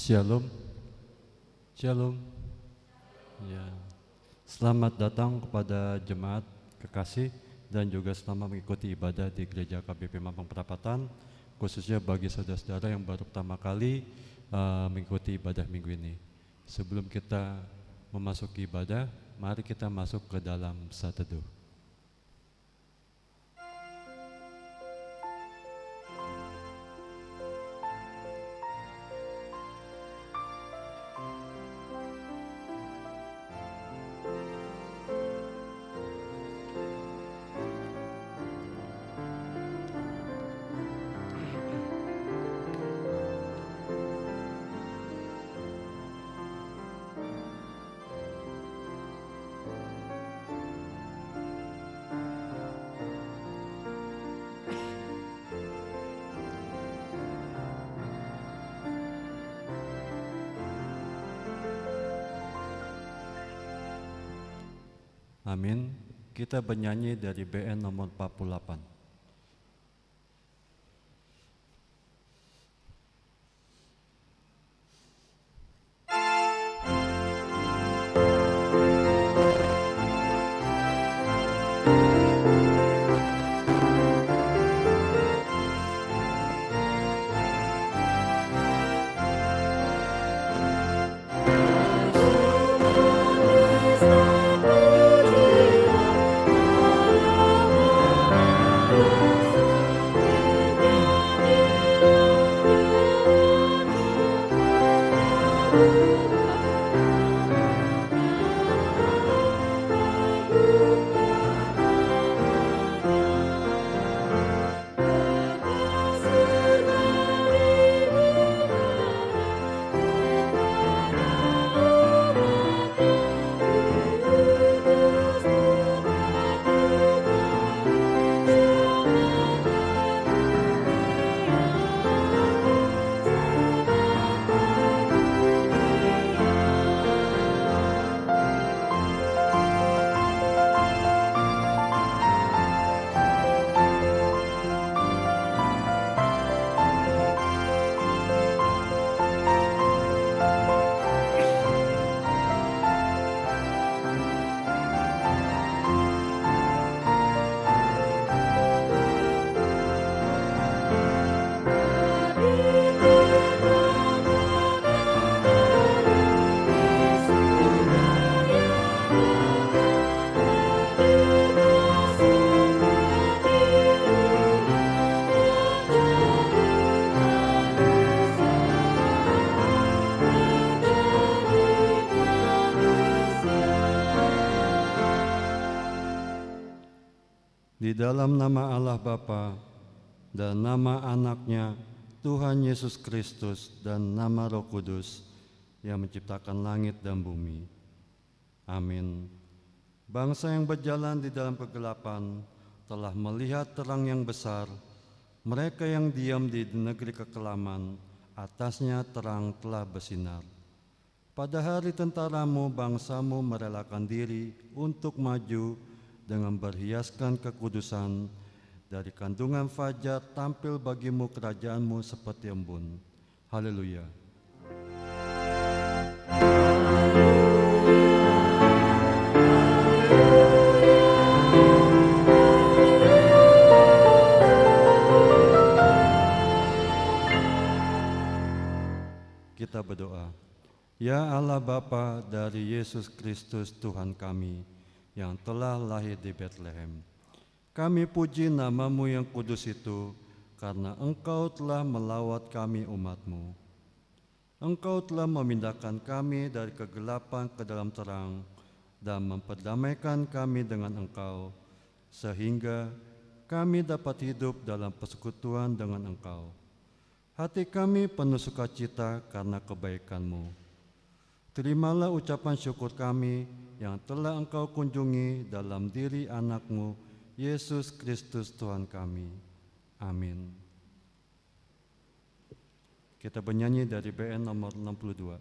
Shalom, Shalom. Ya. Selamat datang kepada jemaat kekasih dan juga selamat mengikuti ibadah di Gereja KBP Mampang Perapatan, khususnya bagi saudara-saudara yang baru pertama kali mengikuti ibadah minggu ini. Sebelum kita memasuki ibadah, mari kita masuk ke dalam saat teduh. Amin. Kita bernyanyi dari BN nomor 48. Di dalam nama Allah Bapa dan nama Anaknya Tuhan Yesus Kristus dan nama Roh Kudus yang menciptakan langit dan bumi. Amin. Bangsa yang berjalan di dalam kegelapan telah melihat terang yang besar. Mereka yang diam di negeri kekelaman, atasnya terang telah bersinar. Pada hari tentaramu, bangsamu merelakan diri untuk maju dengan berhiaskan kekudusan. Dari kandungan fajar tampil bagimu kerajaanmu seperti embun. Haleluya. Kita berdoa. Ya Allah Bapa dari Yesus Kristus Tuhan kami, yang telah lahir di Bethlehem. Kami puji nama-Mu yang kudus itu, karena Engkau telah melawat kami umat-Mu. Engkau telah memindahkan kami dari kegelapan ke dalam terang dan memperdamaikan kami dengan Engkau, sehingga kami dapat hidup dalam persekutuan dengan Engkau. Hati kami penuh sukacita karena kebaikan-Mu. Terimalah ucapan syukur kami yang telah Engkau kunjungi dalam diri anak-Mu, Yesus Kristus Tuhan kami. Amin. Kita bernyanyi dari BN nomor 62.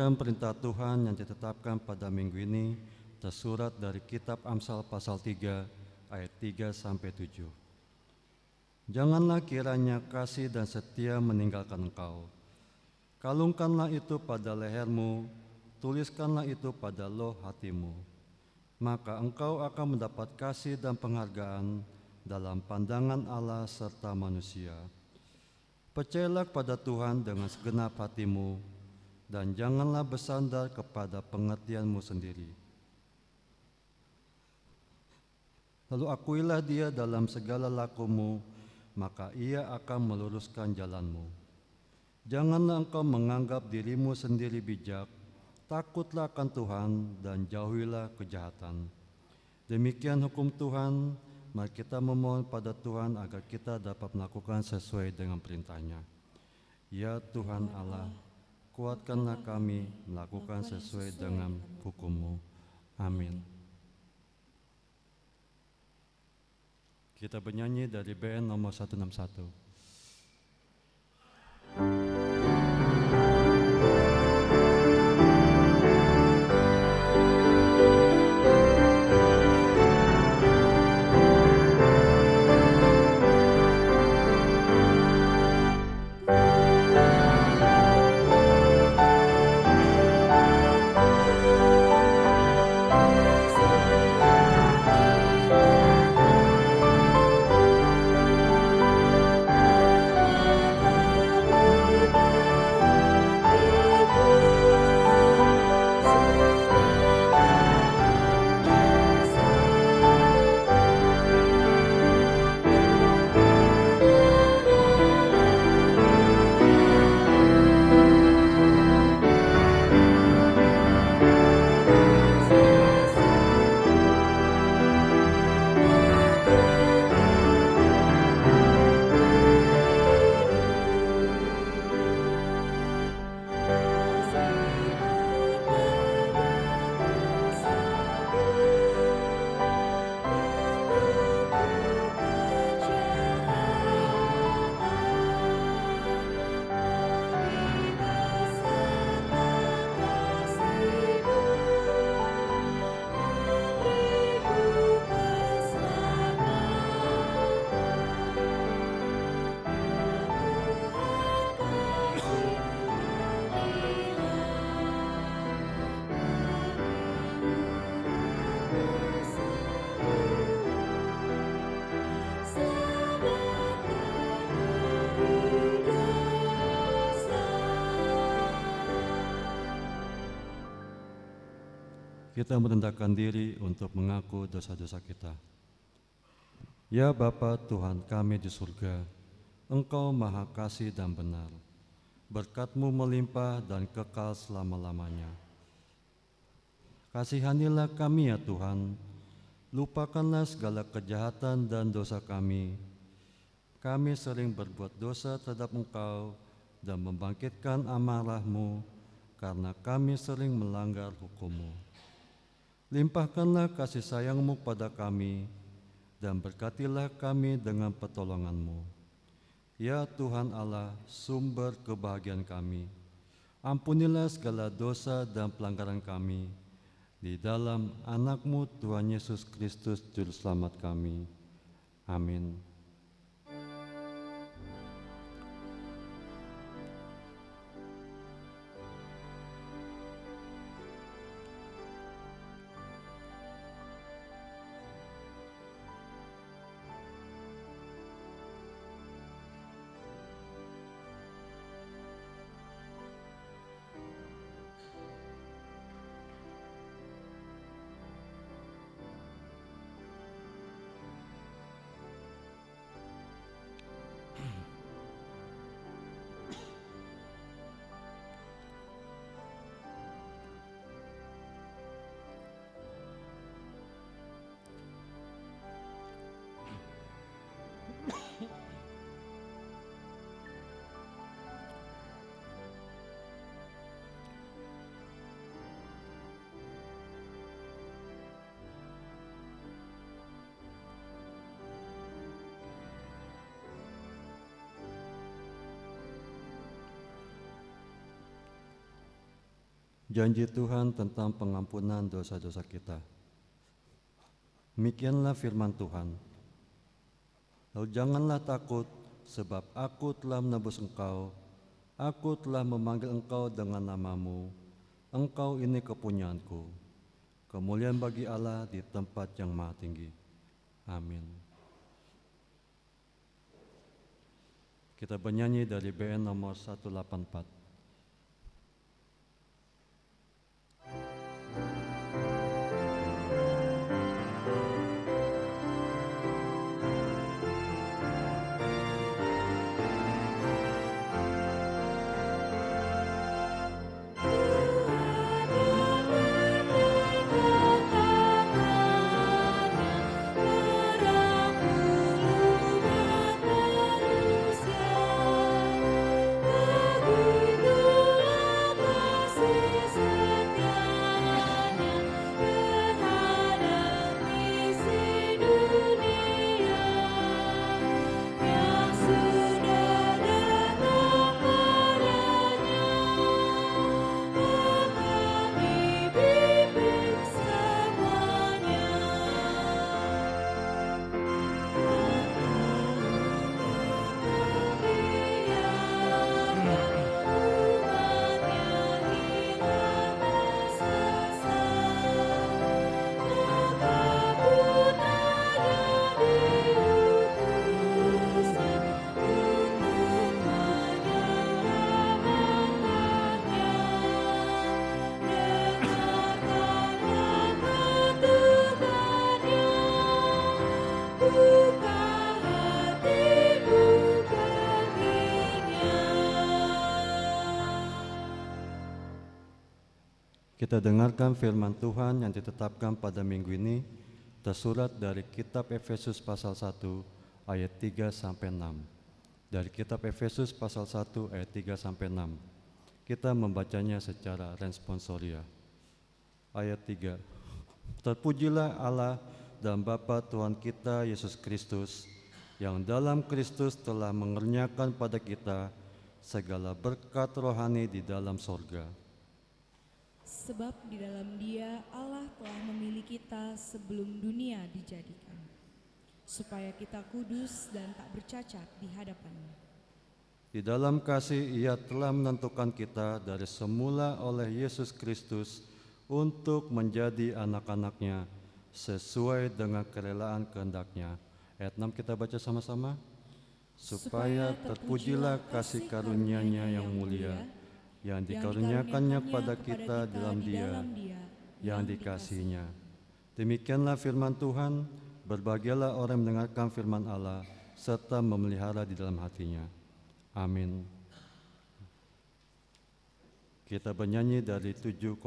Pembacaan perintah Tuhan yang ditetapkan pada minggu ini tersurat dari kitab Amsal pasal 3 ayat 3 sampai 7. Janganlah kiranya kasih dan setia meninggalkan engkau. Kalungkanlah itu pada lehermu, tuliskanlah itu pada loh hatimu. Maka engkau akan mendapat kasih dan penghargaan dalam pandangan Allah serta manusia. Percayalah kepada Tuhan dengan segenap hatimu, dan janganlah bersandar kepada pengertianmu sendiri. Lalu akuilah Dia dalam segala lakumu, maka Ia akan meluruskan jalanmu. Janganlah engkau menganggap dirimu sendiri bijak, takutlah akan Tuhan dan jauhilah kejahatan. Demikian hukum Tuhan, mari kita memohon pada Tuhan agar kita dapat melakukan sesuai dengan perintah-Nya. Ya Tuhan Allah, kuatkanlah kami melakukan sesuai dengan hukum-Mu. Amin. Kita bernyanyi dari BN nomor 161. Kita merendahkan diri untuk mengaku dosa-dosa kita. Ya Bapa Tuhan kami di surga, Engkau Maha Kasih dan benar. Berkat-Mu melimpah dan kekal selama-lamanya. Kasihanilah kami ya Tuhan, lupakanlah segala kejahatan dan dosa kami. Kami sering berbuat dosa terhadap Engkau dan membangkitkan amarah-Mu karena kami sering melanggar hukum-Mu. Limpahkanlah kasih sayang-Mu pada kami, dan berkatilah kami dengan pertolongan-Mu. Ya Tuhan Allah, sumber kebahagiaan kami, ampunilah segala dosa dan pelanggaran kami, di dalam anak-Mu Tuhan Yesus Kristus Juru Selamat kami. Amin. janji Tuhan tentang pengampunan dosa-dosa kita. Demikianlah firman Tuhan. Lalu janganlah takut, sebab aku telah menebus engkau, aku telah memanggil engkau dengan namamu, engkau ini kepunyaanku. Kemuliaan bagi Allah di tempat yang maha tinggi. Amin. Kita bernyanyi dari BN nomor 184. Kita dengarkan firman Tuhan yang ditetapkan pada minggu ini tersurat dari kitab Efesus pasal 1 ayat 3 sampai 6. Dari kitab Efesus pasal 1 ayat 3 sampai 6. Kita membacanya secara responsoria. Ayat 3. Terpujilah Allah dan Bapa Tuhan kita Yesus Kristus, yang dalam Kristus telah mengerniakan pada kita segala berkat rohani di dalam sorga. Sebab di dalam Dia Allah telah memilih kita sebelum dunia dijadikan, supaya kita kudus dan tak bercacat di hadapan-Nya. Di dalam kasih Ia telah menentukan kita dari semula oleh Yesus Kristus untuk menjadi anak-anak-Nya sesuai dengan kerelaan kehendak-Nya. Ayat 6 kita baca sama-sama. Supaya terpujilah kasih karunia-Nya yang mulia, yang dikaruniakannya pada kita dalam Dia yang dikasihinya. Demikianlah firman Tuhan. Berbahagialah orang yang mendengarkan firman Allah serta memelihara di dalam hatinya. Amin. Kita bernyanyi dari 706.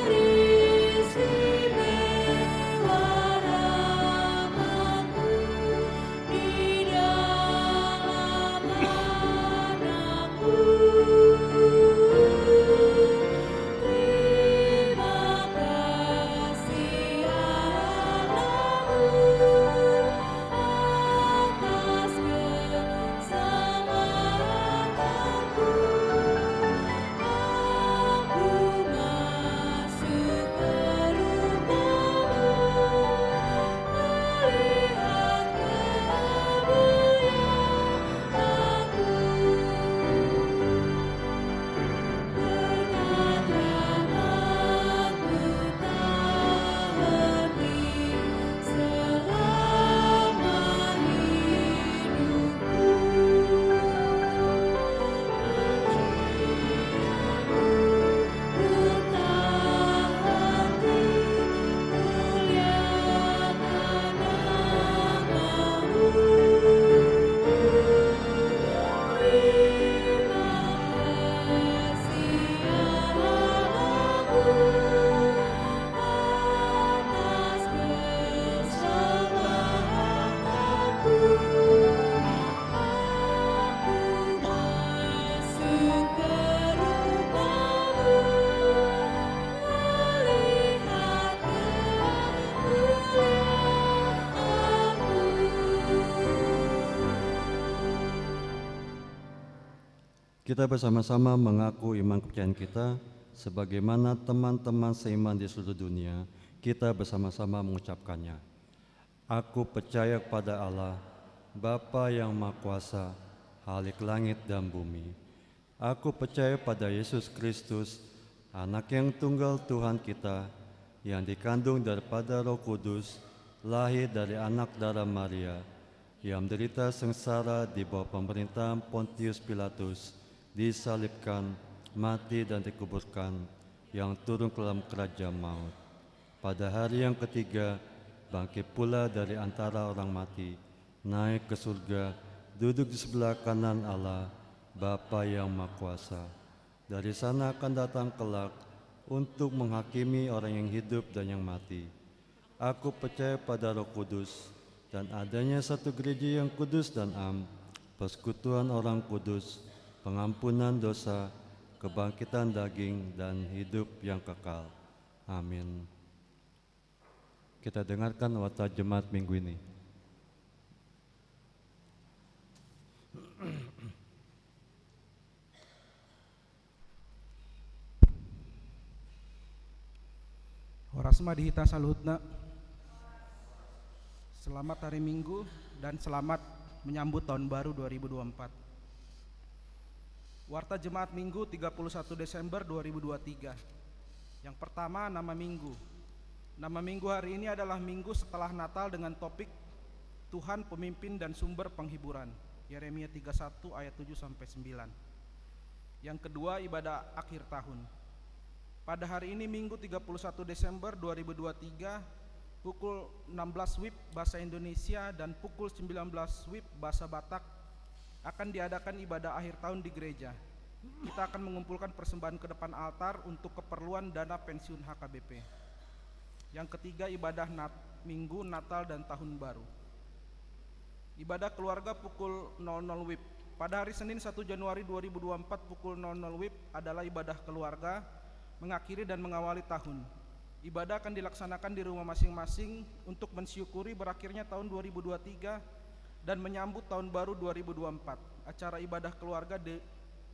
Berisi Kita bersama-sama mengaku iman kepercayaan kita sebagaimana teman-teman seiman di seluruh dunia. Kita bersama-sama mengucapkannya. Aku percaya kepada Allah, Bapa yang Maha Kuasa, Khalik langit dan bumi. Aku percaya pada Yesus Kristus, Anak yang tunggal Tuhan kita, yang dikandung daripada Roh Kudus, lahir dari anak darah Maria, yang menderita sengsara di bawah pemerintahan Pontius Pilatus, disalibkan, mati dan dikuburkan, yang turun ke dalam kerajaan maut. Pada hari yang ketiga, bangkit pula dari antara orang mati, naik ke surga, duduk di sebelah kanan Allah, Bapa yang Maha Kuasa. Dari sana akan datang kelak untuk menghakimi orang yang hidup dan yang mati. Aku percaya pada Roh Kudus dan adanya satu gereja yang kudus dan am, persekutuan orang kudus, pengampunan dosa, kebangkitan daging dan hidup yang kekal. Amin. Kita dengarkan khotbah jemaat minggu ini. Orasma dihita saluhutna. Selamat hari Minggu dan selamat menyambut tahun baru 2024. Warta Jemaat Minggu 31 Desember 2023. Yang pertama, nama Minggu. Nama Minggu hari ini adalah Minggu setelah Natal dengan topik Tuhan pemimpin dan sumber penghiburan. Yeremia 31 ayat 7-9. Yang kedua, ibadah akhir tahun. Pada hari ini Minggu 31 Desember 2023 pukul 16 WIB Bahasa Indonesia dan pukul 19 WIB Bahasa Batak akan diadakan ibadah akhir tahun di gereja. Kita akan mengumpulkan persembahan ke depan altar untuk keperluan dana pensiun HKBP. Yang ketiga, ibadah Minggu Natal dan Tahun Baru. Ibadah keluarga pukul 00 WIB. Pada hari Senin 1 Januari 2024 pukul 00 WIB adalah ibadah keluarga mengakhiri dan mengawali tahun. Ibadah akan dilaksanakan di rumah masing-masing untuk mensyukuri berakhirnya tahun 2023 dan menyambut tahun baru 2024. Acara ibadah keluarga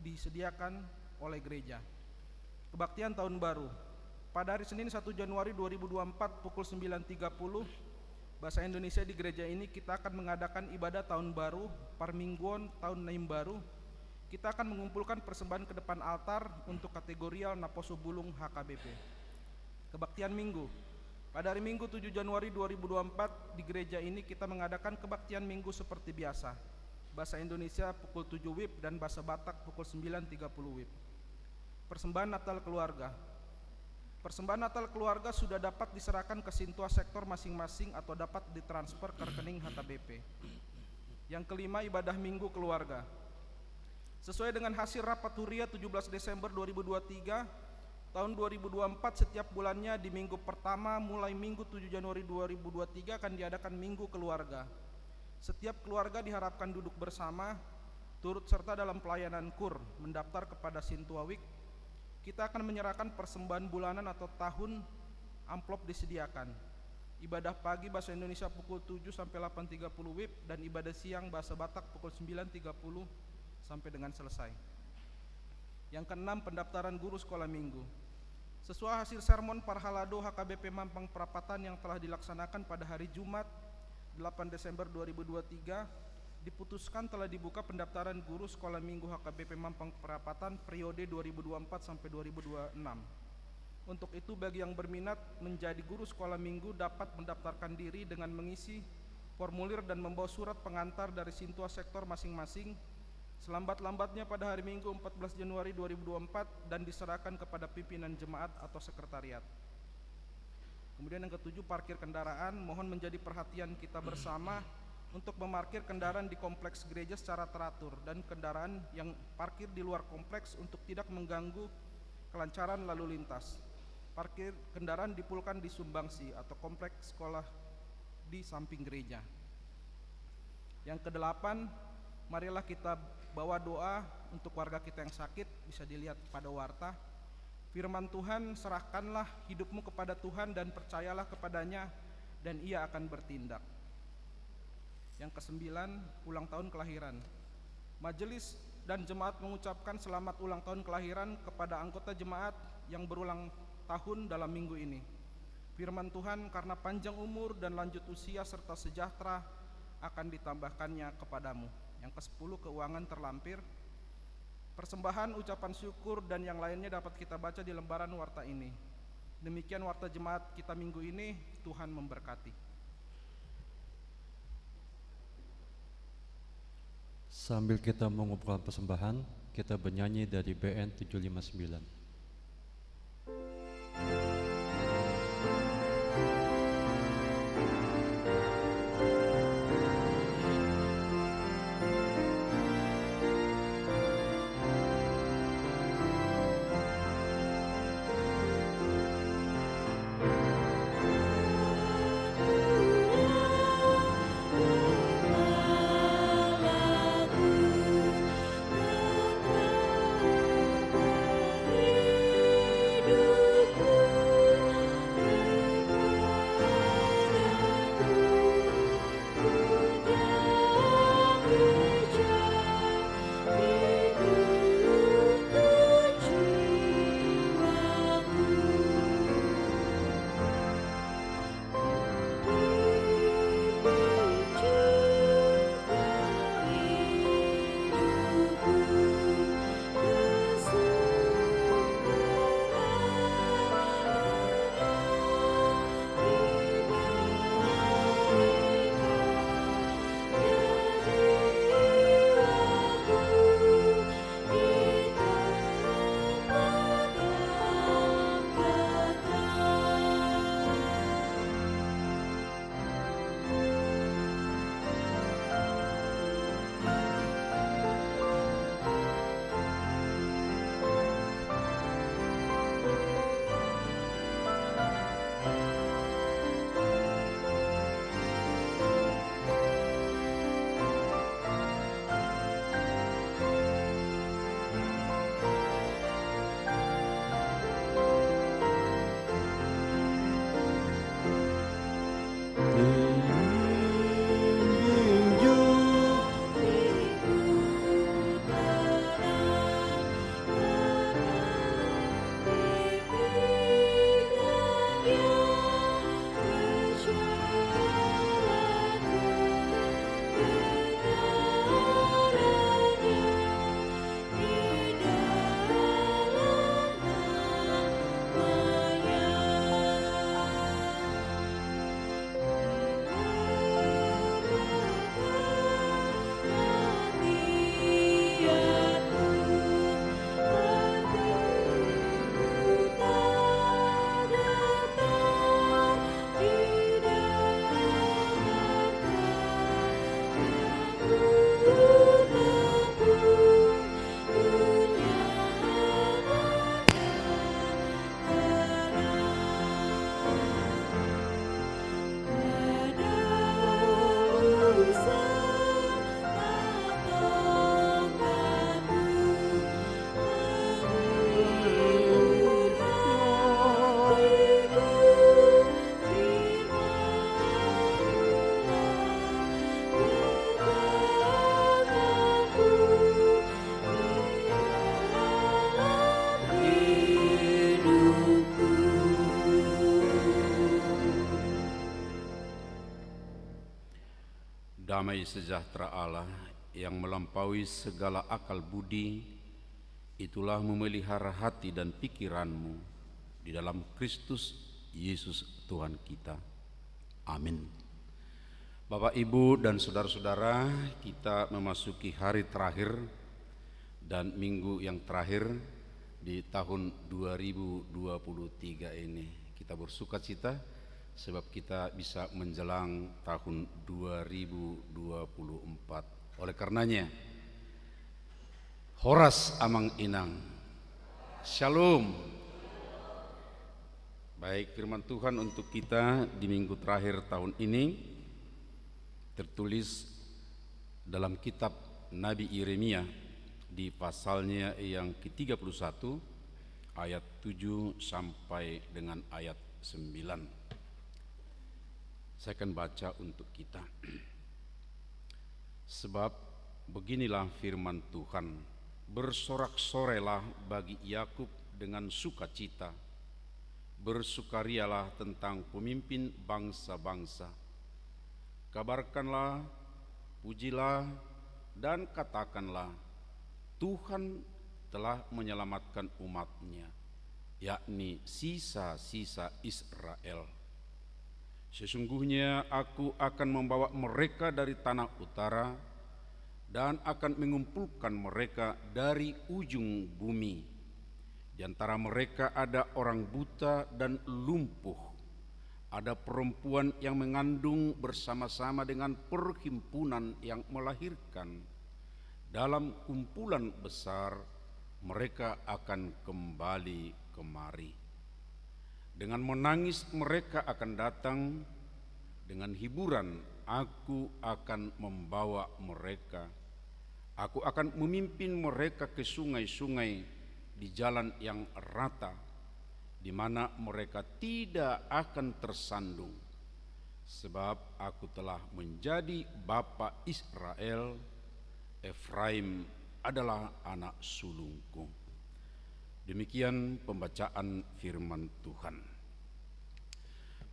disediakan oleh gereja. Kebaktian tahun baru. Pada hari Senin 1 Januari 2024 pukul 9.30 Bahasa Indonesia di gereja ini kita akan mengadakan ibadah tahun baru, Parmingguan tahun Naim baru. Kita akan mengumpulkan persembahan ke depan altar untuk kategorial Naposo Bulung HKBP. Kebaktian Minggu. Pada hari Minggu 7 Januari 2024 di gereja ini kita mengadakan kebaktian Minggu seperti biasa. Bahasa Indonesia pukul 7 WIB dan Bahasa Batak pukul 9.30 WIB. Persembahan Natal Keluarga. Persembahan Natal Keluarga sudah dapat diserahkan ke sintua sektor masing-masing atau dapat ditransfer ke rekening HKBP. Yang kelima, ibadah Minggu Keluarga. Sesuai dengan hasil rapat Huria 17 Desember 2023, tahun 2024 setiap bulannya di minggu pertama mulai Minggu 7 Januari 2023 akan diadakan Minggu Keluarga. Setiap keluarga diharapkan duduk bersama, turut serta dalam pelayanan KUR, mendaftar kepada Sintua Week. Kita akan menyerahkan persembahan bulanan atau tahun, amplop disediakan. Ibadah pagi Bahasa Indonesia pukul 7 sampai 8.30 WIB dan ibadah siang Bahasa Batak pukul 9.30 sampai dengan selesai. Yang keenam, pendaftaran guru sekolah minggu. Sesuai hasil sermon Parhalado HKBP Mampang Perapatan yang telah dilaksanakan pada hari Jumat 8 Desember 2023, diputuskan telah dibuka pendaftaran guru sekolah minggu HKBP Mampang Perapatan periode 2024 sampai 2026. Untuk itu bagi yang berminat menjadi guru sekolah minggu dapat mendaftarkan diri dengan mengisi formulir dan membawa surat pengantar dari sintua sektor masing-masing selambat-lambatnya pada hari Minggu 14 Januari 2024 dan diserahkan kepada pimpinan jemaat atau sekretariat. Kemudian yang ketujuh, parkir kendaraan. Mohon menjadi perhatian kita bersama untuk memarkir kendaraan di kompleks gereja secara teratur dan kendaraan yang parkir di luar kompleks untuk tidak mengganggu kelancaran lalu lintas. Parkir kendaraan dipulkan di Sumbangsi atau kompleks sekolah di samping gereja. Yang kedelapan, marilah kita bawa doa untuk warga kita yang sakit, bisa dilihat pada warta. Firman Tuhan, serahkanlah hidupmu kepada Tuhan dan percayalah kepadanya dan Ia akan bertindak. Yang kesembilan, ulang tahun kelahiran. Majelis dan jemaat mengucapkan selamat ulang tahun kelahiran kepada anggota jemaat yang berulang tahun dalam minggu ini. Firman Tuhan, karena panjang umur dan lanjut usia serta sejahtera akan ditambahkannya kepadamu. Yang ke-10, keuangan terlampir. Persembahan, ucapan syukur, dan yang lainnya dapat kita baca di lembaran warta ini. Demikian warta jemaat kita minggu ini. Tuhan memberkati. Sambil kita mengumpulkan persembahan, kita bernyanyi dari BN 759. Damai sejahtera Allah yang melampaui segala akal budi, itulah memelihara hati dan pikiranmu di dalam Kristus Yesus Tuhan kita. Amin. Bapak, Ibu, dan saudara-saudara, kita memasuki hari terakhir dan minggu yang terakhir di tahun 2023 ini. Kita bersukacita sebab kita bisa menjelang tahun 2024. Oleh karenanya, Horas Amang Inang, Shalom. Baik, firman Tuhan untuk kita di minggu terakhir tahun ini tertulis dalam kitab Nabi Yeremia di pasalnya yang ke-31 ayat 7 sampai dengan ayat 9. Saya akan baca untuk kita. Sebab beginilah firman Tuhan, Bersorak-sorailah bagi Yakub dengan sukacita, bersukarialah tentang pemimpin bangsa-bangsa. Kabarkanlah, pujilah, dan katakanlah, Tuhan telah menyelamatkan umat-Nya, yakni sisa-sisa Israel. Sesungguhnya aku akan membawa mereka dari tanah utara dan akan mengumpulkan mereka dari ujung bumi. Di antara mereka ada orang buta dan lumpuh, ada perempuan yang mengandung bersama-sama dengan perhimpunan yang melahirkan. Dalam kumpulan besar mereka akan kembali kemari. Dengan menangis mereka akan datang, dengan hiburan aku akan membawa mereka. Aku akan memimpin mereka ke sungai-sungai di jalan yang rata, di mana mereka tidak akan tersandung. Sebab aku telah menjadi bapa Israel, Efraim adalah anak sulungku. Demikian pembacaan firman Tuhan.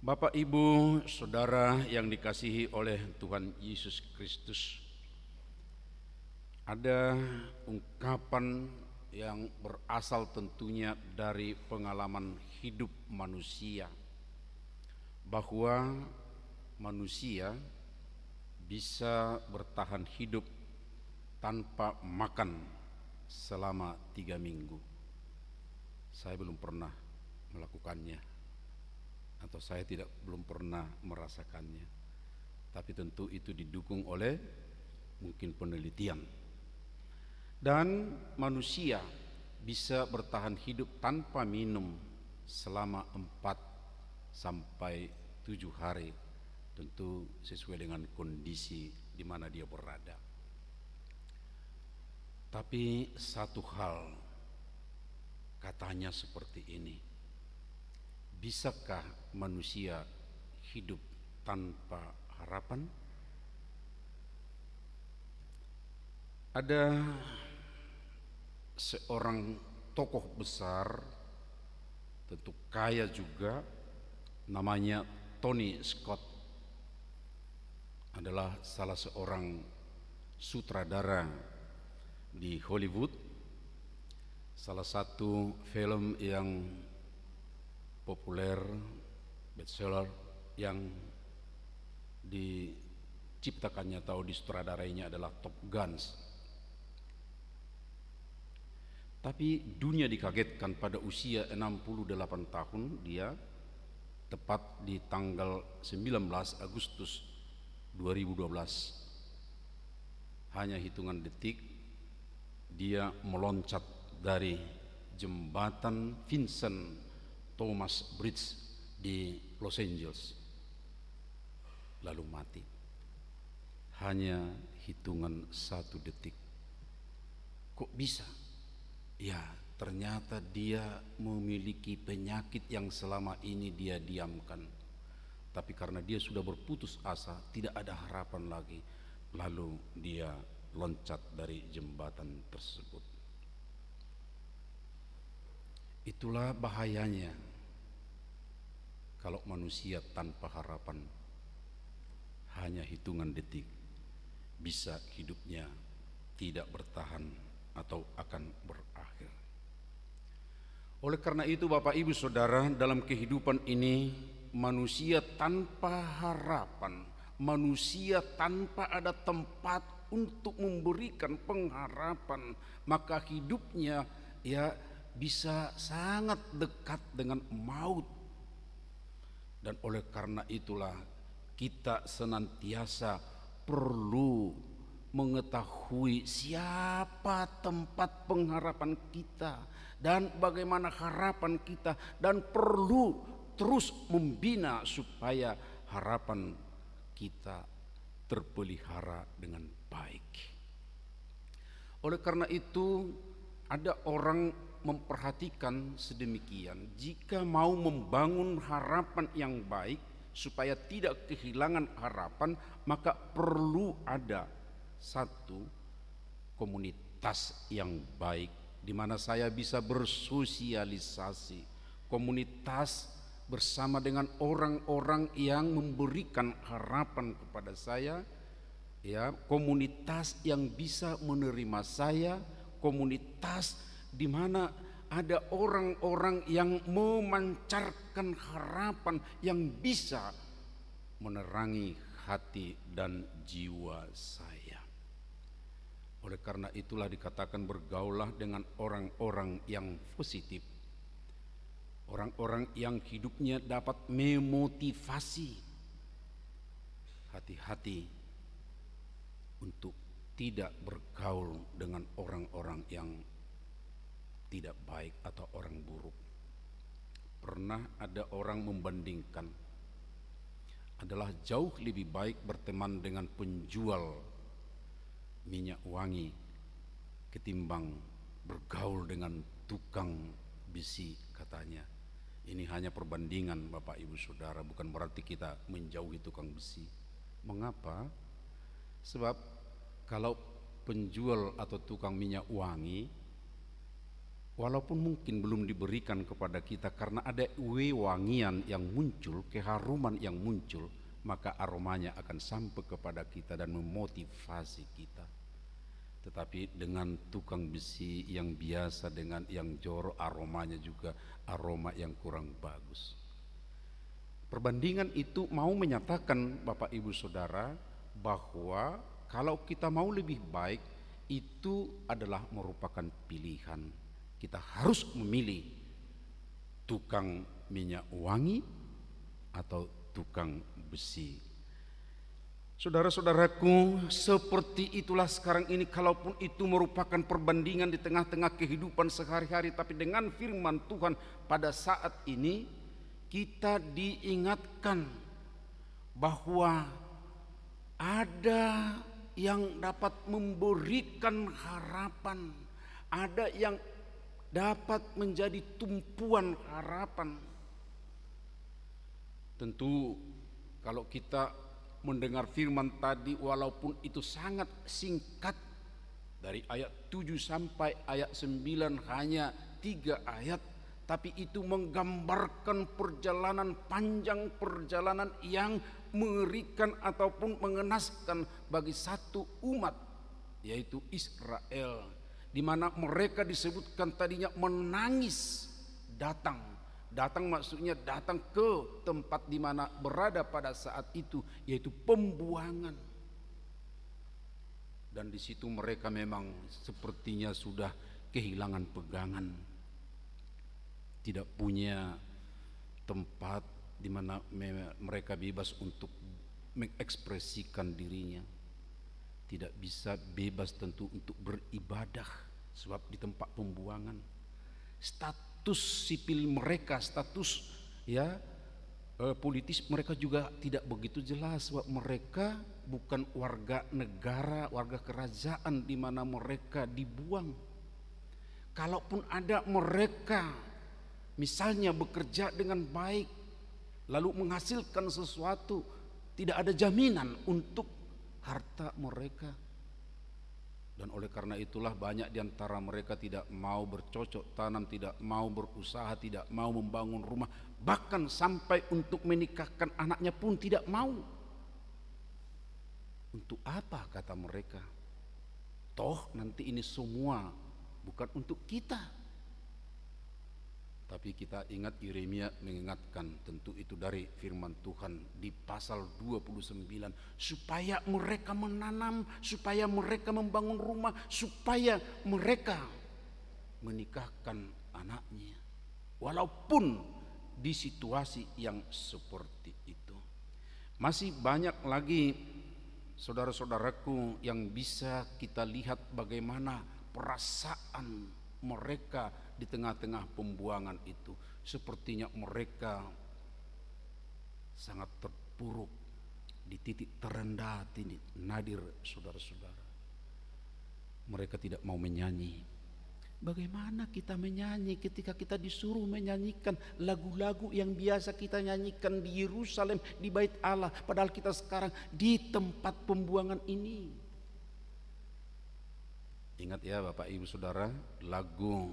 Bapak, Ibu, Saudara yang dikasihi oleh Tuhan Yesus Kristus, ada ungkapan yang berasal tentunya dari pengalaman hidup manusia, bahwa manusia bisa bertahan hidup tanpa makan selama 3 minggu. Saya belum pernah melakukannya, atau saya belum pernah merasakannya. Tapi tentu itu didukung oleh mungkin penelitian. Dan manusia bisa bertahan hidup tanpa minum selama 4 sampai 7 hari, tentu sesuai dengan kondisi di mana dia berada. Tapi satu hal, katanya seperti ini: bisakah manusia hidup tanpa harapan? Ada seorang tokoh besar, tentu kaya juga, namanya Tony Scott. Adalah salah seorang sutradara di Hollywood. Salah satu film yang populer, bestseller, yang diciptakannya atau disutradarainya adalah Top Gun. Tapi dunia dikagetkan pada usia 68 tahun dia, tepat di tanggal 19 Agustus 2012. Hanya hitungan detik dia meloncat dari jembatan Vincent Thomas Bridge di Los Angeles, lalu mati. Hanya hitungan 1 detik. Kok bisa? Ya, ternyata dia memiliki penyakit yang selama ini dia diamkan. Tapi karena dia sudah berputus asa, tidak ada harapan lagi, lalu dia loncat dari jembatan tersebut. Itulah bahayanya kalau manusia tanpa harapan. Hanya hitungan detik bisa hidupnya tidak bertahan atau akan berakhir. Oleh karena itu, Bapak Ibu Saudara, dalam kehidupan ini manusia tanpa harapan, manusia tanpa ada tempat untuk memberikan pengharapan, maka hidupnya ya bisa sangat dekat dengan maut. Dan oleh karena itulah kita senantiasa perlu mengetahui siapa tempat pengharapan kita dan bagaimana harapan kita, dan perlu terus membina supaya harapan kita terpelihara dengan baik. Oleh karena itu, ada orang memperhatikan sedemikian, jika mau membangun harapan yang baik supaya tidak kehilangan harapan, maka perlu ada satu komunitas komunitas yang baik, di mana saya bisa bersosialisasi, komunitas bersama dengan orang-orang yang memberikan harapan kepada saya, ya, komunitas yang bisa menerima saya, komunitas di mana ada orang-orang yang memancarkan harapan yang bisa menerangi hati dan jiwa saya. Oleh karena itulah dikatakan bergaulah dengan orang-orang yang positif, orang-orang yang hidupnya dapat memotivasi. Hati-hati untuk tidak bergaul dengan orang-orang yang tidak baik atau orang buruk. Pernah ada orang membandingkan, adalah jauh lebih baik berteman dengan penjual minyak wangi ketimbang bergaul dengan tukang besi, katanya. Ini hanya perbandingan Bapak Ibu Saudara, bukan berarti kita menjauhi tukang besi. Mengapa? Sebab kalau penjual atau tukang minyak wangi, walaupun mungkin belum diberikan kepada kita karena ada wewangian yang muncul, keharuman yang muncul, maka aromanya akan sampai kepada kita dan memotivasi kita. Tetapi dengan tukang besi yang biasa, dengan yang jorok, aromanya juga aroma yang kurang bagus. Perbandingan itu mau menyatakan Bapak Ibu Saudara bahwa kalau kita mau lebih baik, itu adalah merupakan pilihan. Kita harus memilih tukang minyak wangi atau tukang besi. Saudara-saudaraku, seperti itulah sekarang ini, kalaupun itu merupakan perbandingan di tengah-tengah kehidupan sehari-hari, tapi dengan firman Tuhan pada saat ini kita diingatkan bahwa ada yang dapat memberikan harapan, ada yang dapat menjadi tumpuan harapan. Tentu kalau kita mendengar firman tadi, walaupun itu sangat singkat, dari ayat 7 sampai ayat 9 hanya 3 ayat, tapi itu menggambarkan perjalanan panjang, perjalanan yang mengerikan ataupun mengenaskan bagi satu umat, yaitu Israel, di mana mereka disebutkan tadinya menangis datang maksudnya datang ke tempat di mana berada pada saat itu, yaitu pembuangan. Dan di situ mereka memang sepertinya sudah kehilangan pegangan, tidak punya tempat di mana mereka bebas untuk mengekspresikan dirinya, tidak bisa bebas tentu untuk beribadah, sebab di tempat pembuangan status sipil mereka, status politis mereka juga tidak begitu jelas, sebab mereka bukan warga negara, warga kerajaan di mana mereka dibuang. Kalaupun ada mereka misalnya bekerja dengan baik lalu menghasilkan sesuatu, tidak ada jaminan untuk harta mereka. Dan oleh karena itulah banyak di antara mereka tidak mau bercocok tanam, tidak mau berusaha, tidak mau membangun rumah, bahkan sampai untuk menikahkan anaknya pun tidak mau. Untuk apa, kata mereka? Toh nanti ini semua bukan untuk kita. Tapi kita ingat Yeremia mengingatkan, tentu itu dari firman Tuhan di pasal 29, supaya mereka menanam, supaya mereka membangun rumah, supaya mereka menikahkan anaknya, walaupun di situasi yang seperti itu. Masih banyak lagi saudara-saudaraku yang bisa kita lihat bagaimana perasaan mereka di tengah-tengah pembuangan itu. Sepertinya mereka sangat terpuruk di titik terendah, titik nadir, saudara-saudara. Mereka tidak mau menyanyi. Bagaimana kita menyanyi ketika kita disuruh menyanyikan lagu-lagu yang biasa kita nyanyikan di Yerusalem, di Bait Allah, padahal kita sekarang di tempat pembuangan ini. Ingat ya Bapak Ibu Saudara, lagu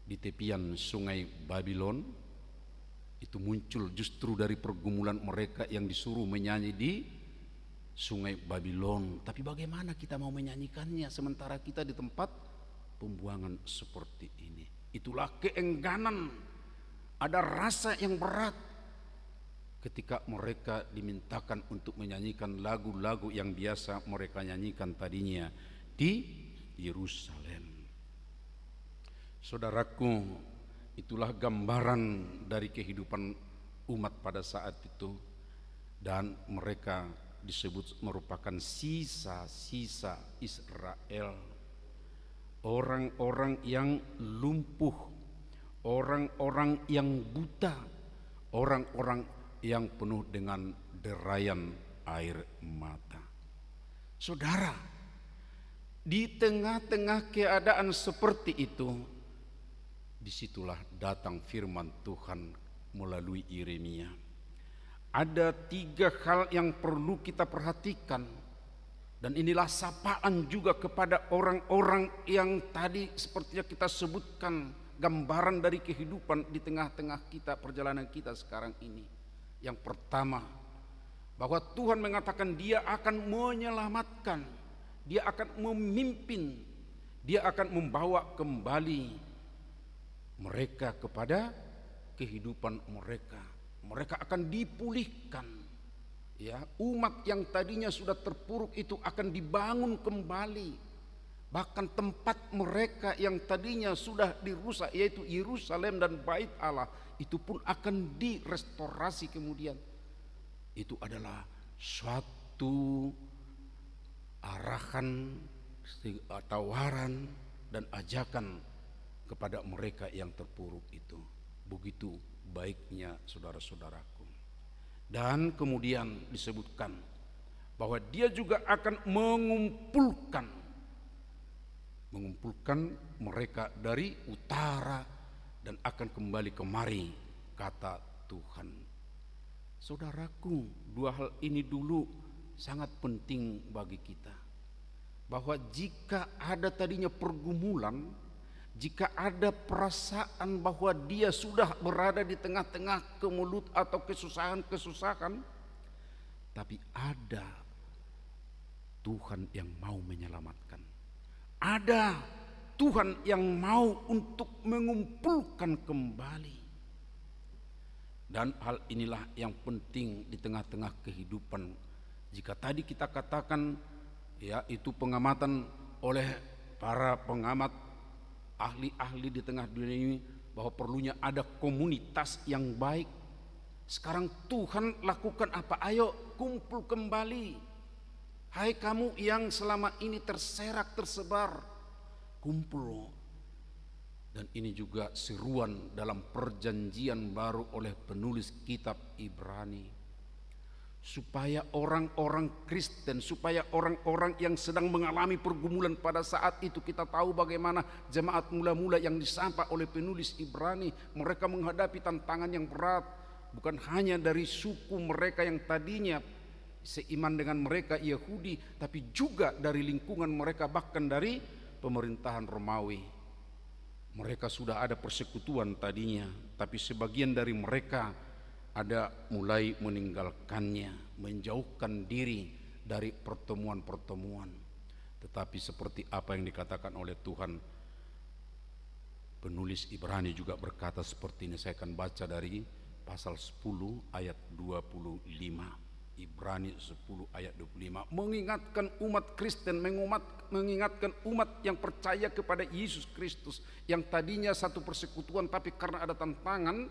di tepian sungai Babylon itu muncul justru dari pergumulan mereka yang disuruh menyanyi di sungai Babylon. Tapi bagaimana kita mau menyanyikannya sementara kita di tempat pembuangan seperti ini? Itulah keengganan, ada rasa yang berat ketika mereka dimintakan untuk menyanyikan lagu-lagu yang biasa mereka nyanyikan tadinya di Yerusalem. Saudaraku, itulah gambaran dari kehidupan umat pada saat itu, dan mereka disebut merupakan sisa-sisa Israel, orang-orang yang lumpuh, orang-orang yang buta, orang-orang yang penuh dengan derayan air mata. Saudara, di tengah-tengah keadaan seperti itu, disitulah datang firman Tuhan melalui Yeremia. Ada 3 hal yang perlu kita perhatikan, dan inilah sapaan juga kepada orang-orang yang tadi sepertinya kita sebutkan, gambaran dari kehidupan di tengah-tengah kita, perjalanan kita sekarang ini. Yang pertama, bahwa Tuhan mengatakan Dia akan menyelamatkan, Dia akan memimpin, Dia akan membawa kembali mereka kepada kehidupan mereka. Mereka akan dipulihkan. Ya, umat yang tadinya sudah terpuruk itu akan dibangun kembali. Bahkan tempat mereka yang tadinya sudah dirusak, yaitu Yerusalem dan Bait Allah, itu pun akan direstorasi kemudian. Itu adalah suatu arahan, tawaran dan ajakan kepada mereka yang terpuruk itu. Begitu baiknya saudara-saudaraku. Dan kemudian disebutkan bahwa Dia juga akan mengumpulkan mereka dari utara dan akan kembali kemari, kata Tuhan. Saudaraku, 2 hal ini dulu sangat penting bagi kita. Bahwa jika ada tadinya pergumulan, jika ada perasaan bahwa dia sudah berada di tengah-tengah kemelut atau kesusahan-kesusahan, tapi ada Tuhan yang mau menyelamatkan. Ada Tuhan yang mau untuk mengumpulkan kembali. Dan hal inilah yang penting di tengah-tengah kehidupan. Jika tadi kita katakan, ya, itu pengamatan oleh para pengamat ahli-ahli di tengah dunia ini, bahwa perlunya ada komunitas yang baik. Sekarang Tuhan lakukan apa? Ayo kumpul kembali. Hai kamu yang selama ini terserak, tersebar, kumpul. Dan ini juga seruan dalam perjanjian baru oleh penulis kitab Ibrani, supaya orang-orang Kristen, supaya orang-orang yang sedang mengalami pergumulan pada saat itu. Kita tahu bagaimana jemaat mula-mula yang disapa oleh penulis Ibrani, mereka menghadapi tantangan yang berat, bukan hanya dari suku mereka yang tadinya seiman dengan mereka Yahudi, tapi juga dari lingkungan mereka, bahkan dari pemerintahan Romawi. Mereka sudah ada persekutuan tadinya, tapi sebagian dari mereka ada mulai meninggalkannya, menjauhkan diri dari pertemuan-pertemuan. Tetapi seperti apa yang dikatakan oleh Tuhan, penulis Ibrani juga berkata seperti ini. Saya akan baca dari pasal 10 ayat 25. Ibrani 10 ayat 25, mengingatkan umat Kristen, mengingatkan umat yang percaya kepada Yesus Kristus, yang tadinya satu persekutuan tapi karena ada tantangan,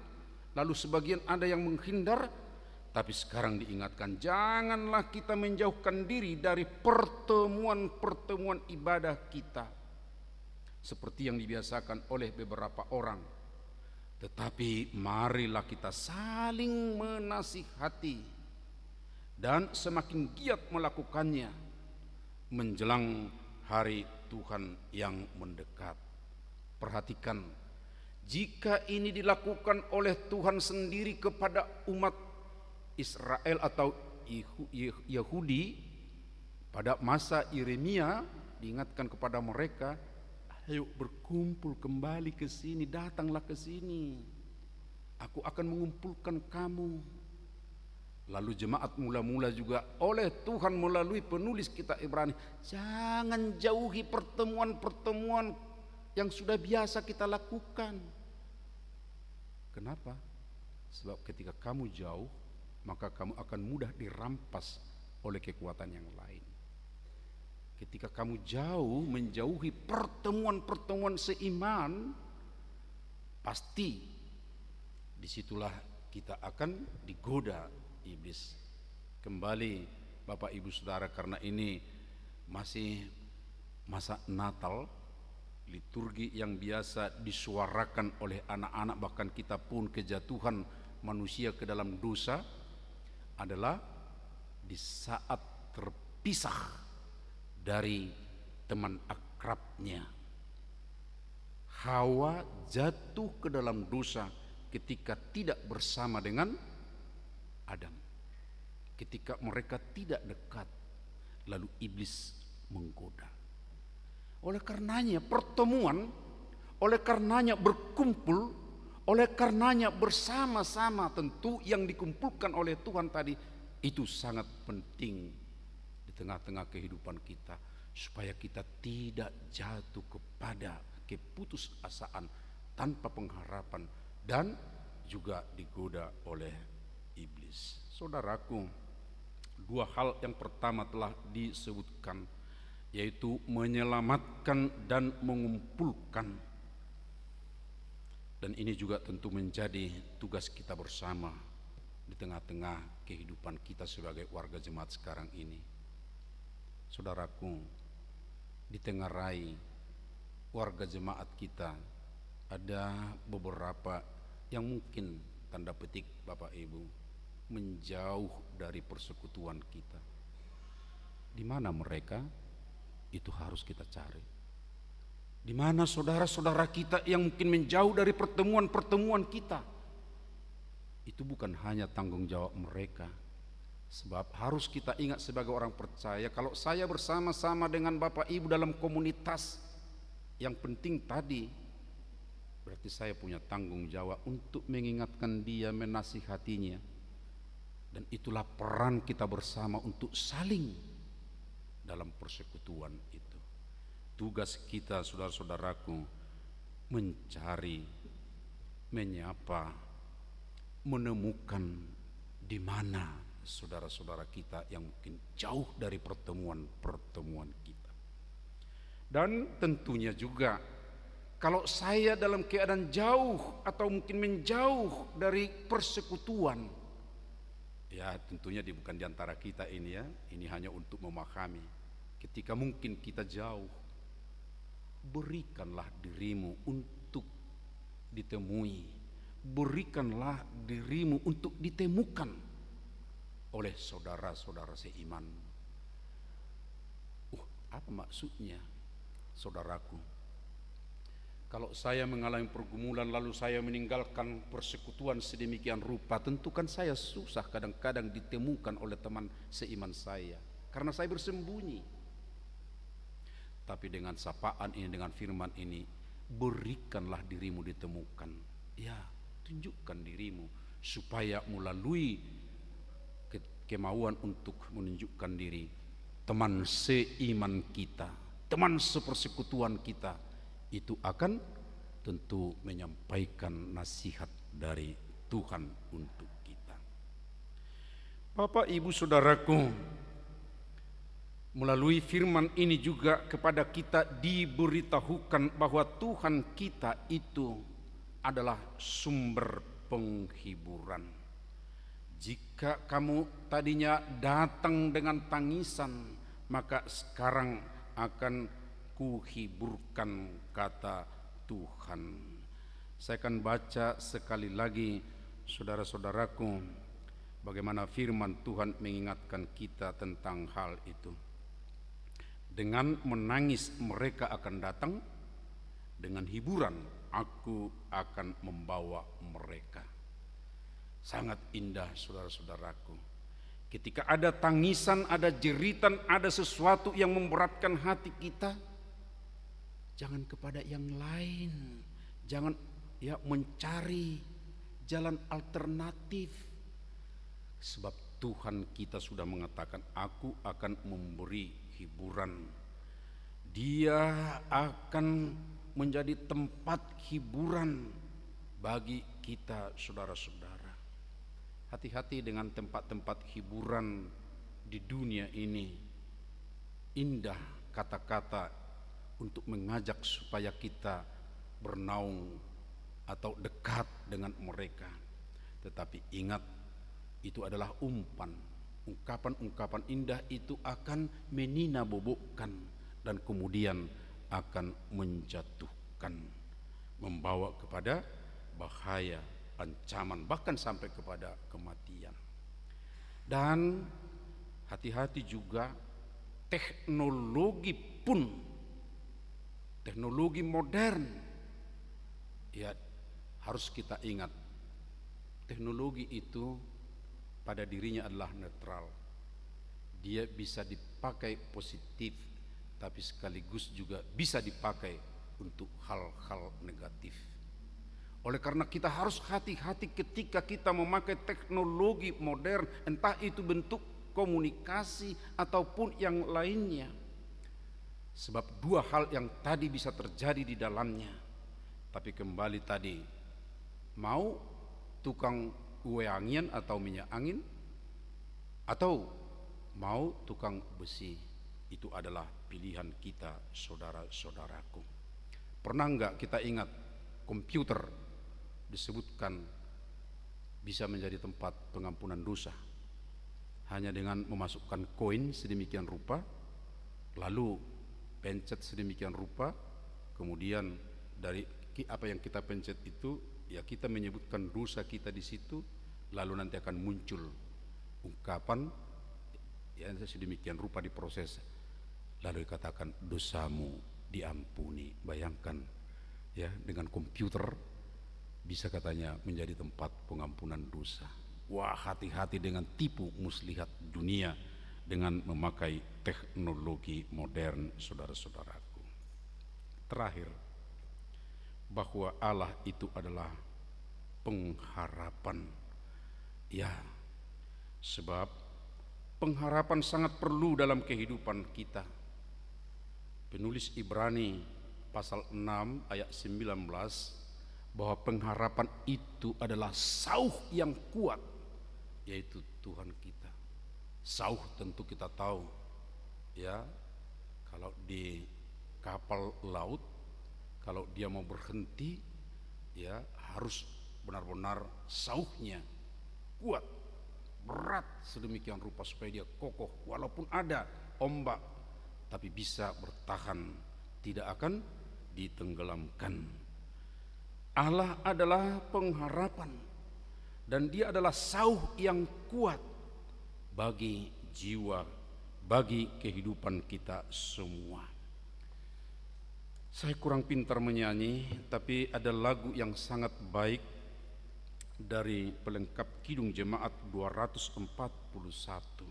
lalu sebagian ada yang menghindar, tapi sekarang diingatkan, janganlah kita menjauhkan diri dari pertemuan-pertemuan ibadah kita seperti yang dibiasakan oleh beberapa orang, tetapi marilah kita saling menasihati dan semakin giat melakukannya menjelang hari Tuhan yang mendekat. Perhatikan, jika ini dilakukan oleh Tuhan sendiri kepada umat Israel atau Yahudi pada masa Yeremia, diingatkan kepada mereka, ayo berkumpul kembali ke sini, datanglah ke sini. Aku akan mengumpulkan kamu. Lalu jemaat mula-mula juga oleh Tuhan melalui penulis kitab Ibrani, jangan jauhi pertemuan-pertemuan yang sudah biasa kita lakukan. Kenapa? Sebab ketika kamu jauh, maka kamu akan mudah dirampas oleh kekuatan yang lain. Ketika kamu jauh, menjauhi pertemuan-pertemuan seiman, pasti disitulah kita akan digoda iblis. Kembali Bapak Ibu Saudara, karena ini masih masa Natal, liturgi yang biasa disuarakan oleh anak-anak, bahkan kita pun kejatuhan manusia ke dalam dosa adalah di saat terpisah dari teman akrabnya. Hawa jatuh ke dalam dosa ketika tidak bersama dengan Adam. Ketika mereka tidak dekat, lalu iblis menggoda. Oleh karenanya pertemuan, oleh karenanya berkumpul, oleh karenanya bersama-sama, tentu yang dikumpulkan oleh Tuhan tadi itu sangat penting di tengah-tengah kehidupan kita, supaya kita tidak jatuh kepada keputusasaan tanpa pengharapan dan juga digoda oleh iblis. Saudaraku, dua hal yang pertama telah disebutkan, yaitu menyelamatkan dan mengumpulkan. Dan ini juga tentu menjadi tugas kita bersama di tengah-tengah kehidupan kita sebagai warga jemaat sekarang ini. Saudaraku, di tengah rai warga jemaat kita ada beberapa yang mungkin tanda petik Bapak Ibu menjauh dari persekutuan kita. Di mana mereka? Itu harus kita cari. Di mana saudara-saudara kita yang mungkin menjauh dari pertemuan-pertemuan kita? Itu bukan hanya tanggung jawab mereka. Sebab harus kita ingat sebagai orang percaya, kalau saya bersama-sama dengan Bapak Ibu dalam komunitas, yang penting tadi, berarti saya punya tanggung jawab untuk mengingatkan dia, menasihatinya. Dan itulah peran kita bersama untuk saling dalam persekutuan itu. Tugas kita, saudara-saudaraku, mencari, menyapa, menemukan di mana saudara-saudara kita yang mungkin jauh dari pertemuan-pertemuan kita. Dan tentunya juga kalau saya dalam keadaan jauh atau mungkin menjauh dari persekutuan, ya tentunya bukan di antara kita ini ya, ini hanya untuk memahami. Ketika mungkin kita jauh, berikanlah dirimu untuk ditemui, berikanlah dirimu untuk ditemukan oleh saudara-saudara seiman. Apa maksudnya, saudaraku? Kalau saya mengalami pergumulan lalu saya meninggalkan persekutuan sedemikian rupa, tentu kan saya susah kadang-kadang ditemukan oleh teman seiman saya, karena saya bersembunyi. Tapi dengan sapaan ini, dengan firman ini, berikanlah dirimu ditemukan. Ya, tunjukkan dirimu, supaya melalui kemauan untuk menunjukkan diri, teman seiman kita, teman sepersekutuan kita, itu akan tentu menyampaikan nasihat dari Tuhan untuk kita. Bapak Ibu Saudaraku, melalui firman ini juga kepada kita diberitahukan bahwa Tuhan kita itu adalah sumber penghiburan. Jika kamu tadinya datang dengan tangisan, maka sekarang akan kuhiburkan, kata Tuhan. Saya akan baca sekali lagi, saudara-saudaraku, bagaimana firman Tuhan mengingatkan kita tentang hal itu. Dengan menangis mereka akan datang, dengan hiburan aku akan membawa mereka. Sangat indah, saudara-saudaraku. Ketika ada tangisan, ada jeritan, ada sesuatu yang memberatkan hati kita, jangan kepada yang lain, jangan mencari jalan alternatif. Sebab Tuhan kita sudah mengatakan, aku akan memberi hiburan. Dia akan menjadi tempat hiburan bagi kita, saudara-saudara. Hati-hati dengan tempat-tempat hiburan di dunia ini. Indah kata-kata untuk mengajak supaya kita bernaung atau dekat dengan mereka. Tetapi ingat, itu adalah umpan. Ungkapan-ungkapan indah itu akan meninabobokkan dan kemudian akan menjatuhkan, membawa kepada bahaya, ancaman, bahkan sampai kepada kematian. Dan hati-hati juga, teknologi pun, teknologi modern, ya harus kita ingat, teknologi itu pada dirinya adalah netral. Dia bisa dipakai positif, tapi sekaligus juga bisa dipakai untuk hal-hal negatif. Oleh karena kita harus hati-hati ketika kita memakai teknologi modern, entah itu bentuk komunikasi ataupun yang lainnya. Sebab dua hal yang tadi bisa terjadi di dalamnya. Tapi kembali tadi, mau tukang kue angin atau minyak angin, atau mau tukang besi, itu adalah pilihan kita, saudara-saudaraku. Pernah enggak kita ingat komputer disebutkan bisa menjadi tempat pengampunan dosa hanya dengan memasukkan koin sedemikian rupa, lalu pencet sedemikian rupa, kemudian dari apa yang kita pencet itu, ya kita menyebutkan dosa kita di situ, lalu nanti akan muncul ungkapan ya sedemikian rupa diproses, lalu dikatakan dosamu diampuni. Bayangkan ya, dengan komputer bisa katanya menjadi tempat pengampunan dosa. Wah, hati-hati dengan tipu muslihat dunia dengan memakai teknologi modern, saudara-saudaraku. Terakhir, bahwa Allah itu adalah pengharapan. Ya, sebab pengharapan sangat perlu dalam kehidupan kita. Penulis Ibrani pasal 6 ayat 19, bahwa pengharapan itu adalah sauh yang kuat, yaitu Tuhan kita. Sauh tentu kita tahu ya, kalau di kapal laut, kalau dia mau berhenti ya harus benar-benar sauhnya kuat, berat sedemikian rupa supaya dia kokoh, walaupun ada ombak tapi bisa bertahan, tidak akan ditenggelamkan. Allah adalah pengharapan, dan dia adalah sauh yang kuat bagi jiwa, bagi kehidupan kita semua. Saya kurang pintar menyanyi, tapi ada lagu yang sangat baik dari pelengkap Kidung Jemaat 241.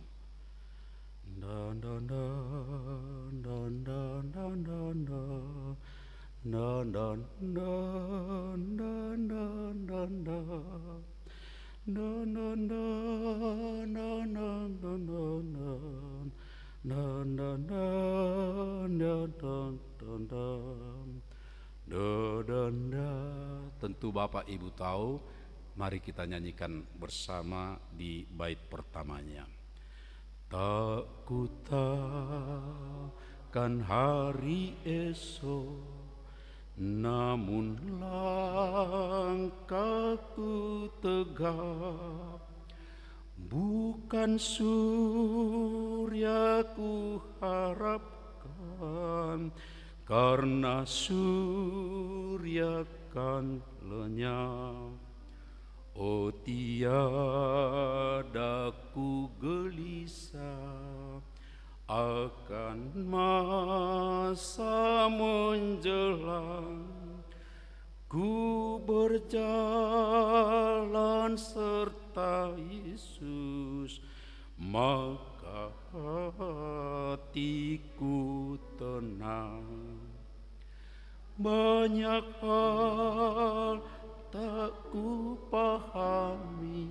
Dan dan dan dan dan dan dan dan. Na na na na na na na na na na na na na na na na. Tentu Bapak Ibu tahu, mari kita nyanyikan bersama di bait pertamanya. Tak ku takkan hari esok, namun langkahku tegap, bukan surya ku harapkan, karena surya kan lenyap. Oh tiada ku gelisah akan masa menjelang, ku berjalan serta Yesus maka hatiku tenang. Banyak hal tak ku pahami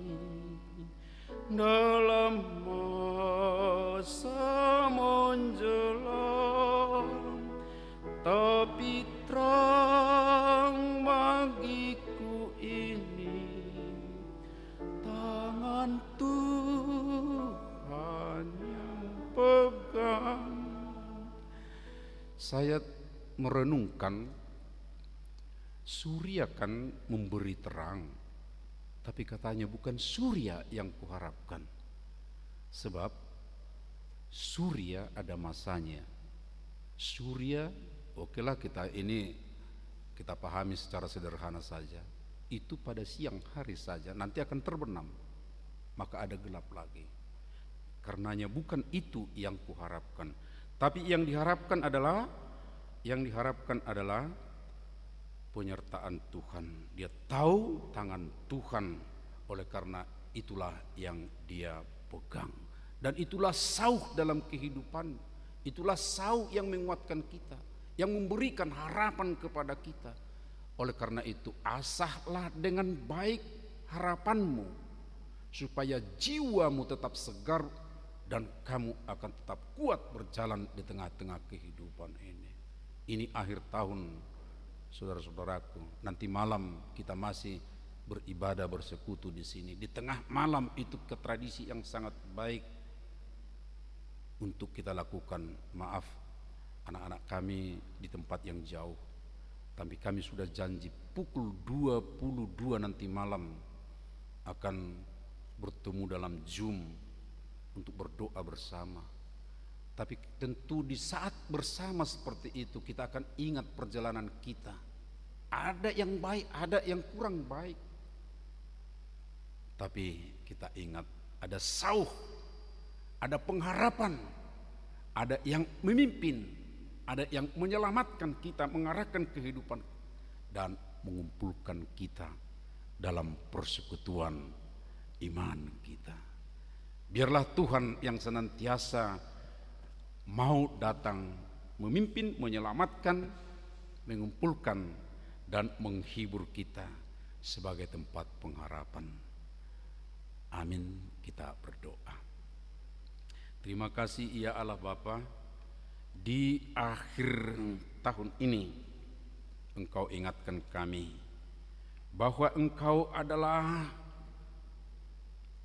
dalam masa menjelang, tapi terang bagiku ini tangan Tuhan yang pegang. Saya merenungkan, surya kan memberi terang, tapi katanya bukan surya yang kuharapkan. Sebab surya ada masanya. Surya, okelah kita pahami secara sederhana saja. Itu pada siang hari saja, nanti akan terbenam, maka ada gelap lagi. Karenanya bukan itu yang kuharapkan. Tapi yang diharapkan adalah penyertaan Tuhan. Dia tahu tangan Tuhan, oleh karena itulah yang dia pegang. Dan itulah sauh dalam kehidupan. Itulah sauh yang menguatkan kita, yang memberikan harapan kepada kita. Oleh karena itu, asahlah dengan baik harapanmu, supaya jiwamu tetap segar dan kamu akan tetap kuat berjalan di tengah-tengah kehidupan ini. Ini akhir tahun, saudara-saudaraku, nanti malam kita masih beribadah bersekutu di sini. Di tengah malam itu ke tradisi yang sangat baik untuk kita lakukan. Maaf anak-anak kami di tempat yang jauh, tapi kami sudah janji pukul 22 nanti malam akan bertemu dalam Zoom untuk berdoa bersama. Tapi tentu di saat bersama seperti itu kita akan ingat perjalanan kita. Ada yang baik, ada yang kurang baik. Tapi kita ingat ada sauh, ada pengharapan, ada yang memimpin, ada yang menyelamatkan kita, mengarahkan kehidupan, dan mengumpulkan kita dalam persekutuan iman kita. Biarlah Tuhan yang senantiasa mau datang memimpin, menyelamatkan, mengumpulkan, dan menghibur kita sebagai tempat pengharapan. Amin. Kita berdoa. Terima kasih ya Allah Bapa, di akhir tahun ini Engkau ingatkan kami bahwa Engkau adalah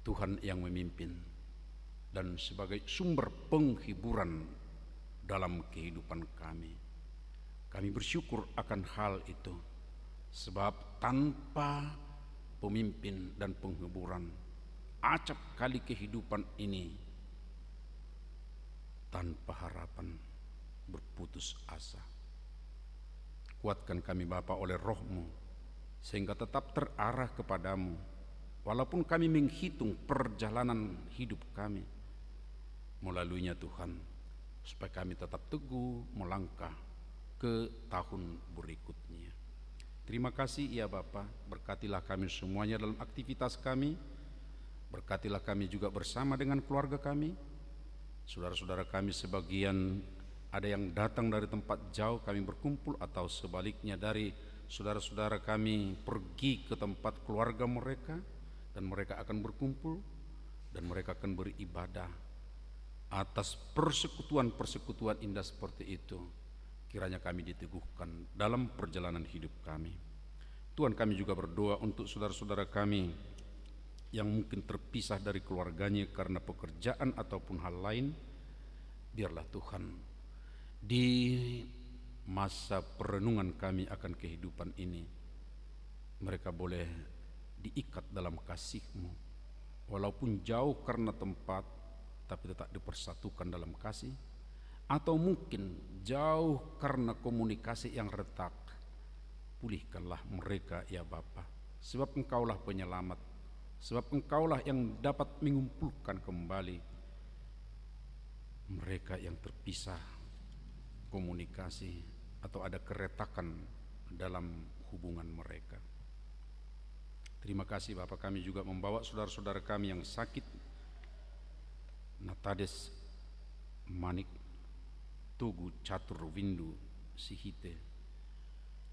Tuhan yang memimpin dan sebagai sumber penghiburan dalam kehidupan kami. Kami bersyukur akan hal itu, sebab tanpa pemimpin dan penghiburan, acap kali kehidupan ini tanpa harapan, berputus asa. Kuatkan kami Bapa oleh Roh-Mu, sehingga tetap terarah kepadamu, walaupun kami menghitung perjalanan hidup kami melaluinya Tuhan, supaya kami tetap teguh melangkah ke tahun berikutnya. Terima kasih ya Bapa, berkatilah kami semuanya dalam aktivitas kami, berkatilah kami juga bersama dengan keluarga kami. Saudara-saudara kami sebagian ada yang datang dari tempat jauh kami berkumpul, atau sebaliknya dari saudara-saudara kami pergi ke tempat keluarga mereka, dan mereka akan berkumpul dan mereka akan beribadah. Atas persekutuan-persekutuan indah seperti itu, kiranya kami diteguhkan dalam perjalanan hidup kami. Tuhan, kami juga berdoa untuk saudara-saudara kami yang mungkin terpisah dari keluarganya karena pekerjaan ataupun hal lain. Biarlah Tuhan, di masa perenungan kami akan kehidupan ini, mereka boleh diikat dalam kasih-Mu, walaupun jauh karena tempat, tapi tetap dipersatukan dalam kasih. Atau mungkin jauh karena komunikasi yang retak, pulihkanlah mereka ya Bapa, sebab Engkaulah penyelamat, sebab Engkaulah yang dapat mengumpulkan kembali mereka yang terpisah komunikasi atau ada keretakan dalam hubungan mereka. Terima kasih Bapak, kami juga membawa saudara-saudara kami yang sakit Natades Manik Tugu Catur Windu Sihite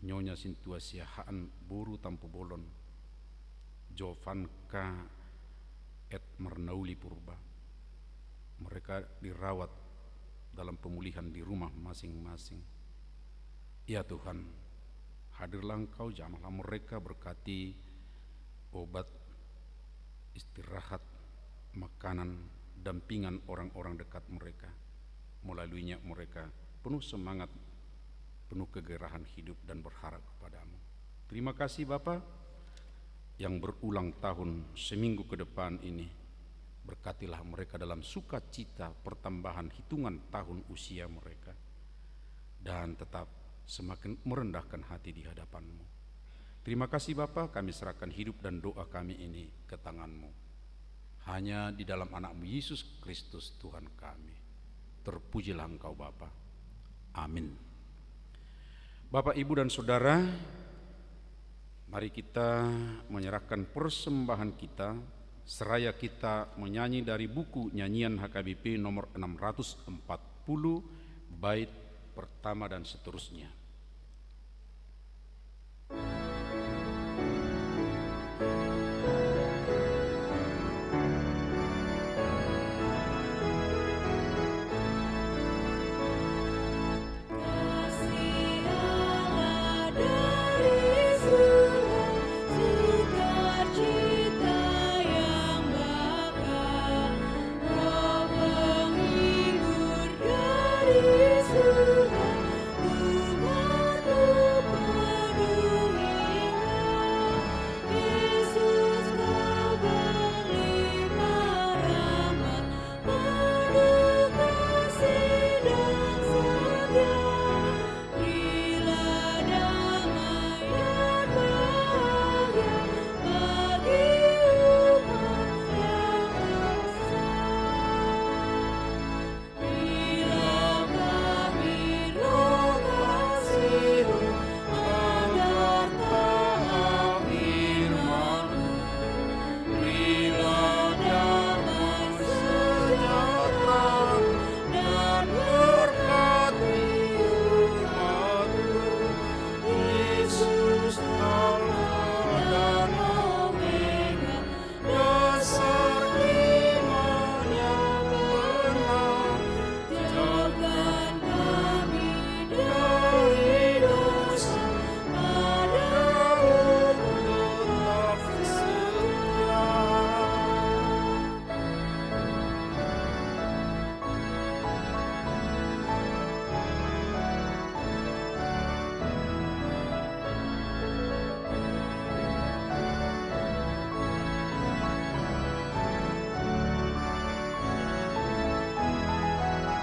Nyonya Sintua Siahaan Buru Tampu Bolon Jovanka et Marnauli Purba. Mereka dirawat dalam pemulihan di rumah masing-masing. Ya Tuhan, hadirlah Engkau, jamahlah mereka, berkati obat, istirahat, makanan, dampingan orang-orang dekat mereka. Melaluinya mereka penuh semangat, penuh kegerahan hidup dan berharap kepadamu. Terima kasih Bapa yang berulang tahun seminggu ke depan ini. Berkatilah mereka dalam sukacita pertambahan hitungan tahun usia mereka, dan tetap semakin merendahkan hati di hadapan-Mu. Terima kasih Bapa, kami serahkan hidup dan doa kami ini ke tangan-Mu. Hanya di dalam anak-Mu Yesus Kristus Tuhan kami. Terpujilah Engkau Bapa. Amin. Bapak, Ibu dan Saudara, mari kita menyerahkan persembahan kita seraya kita menyanyi dari buku nyanyian HKBP nomor 640 bait pertama dan seterusnya.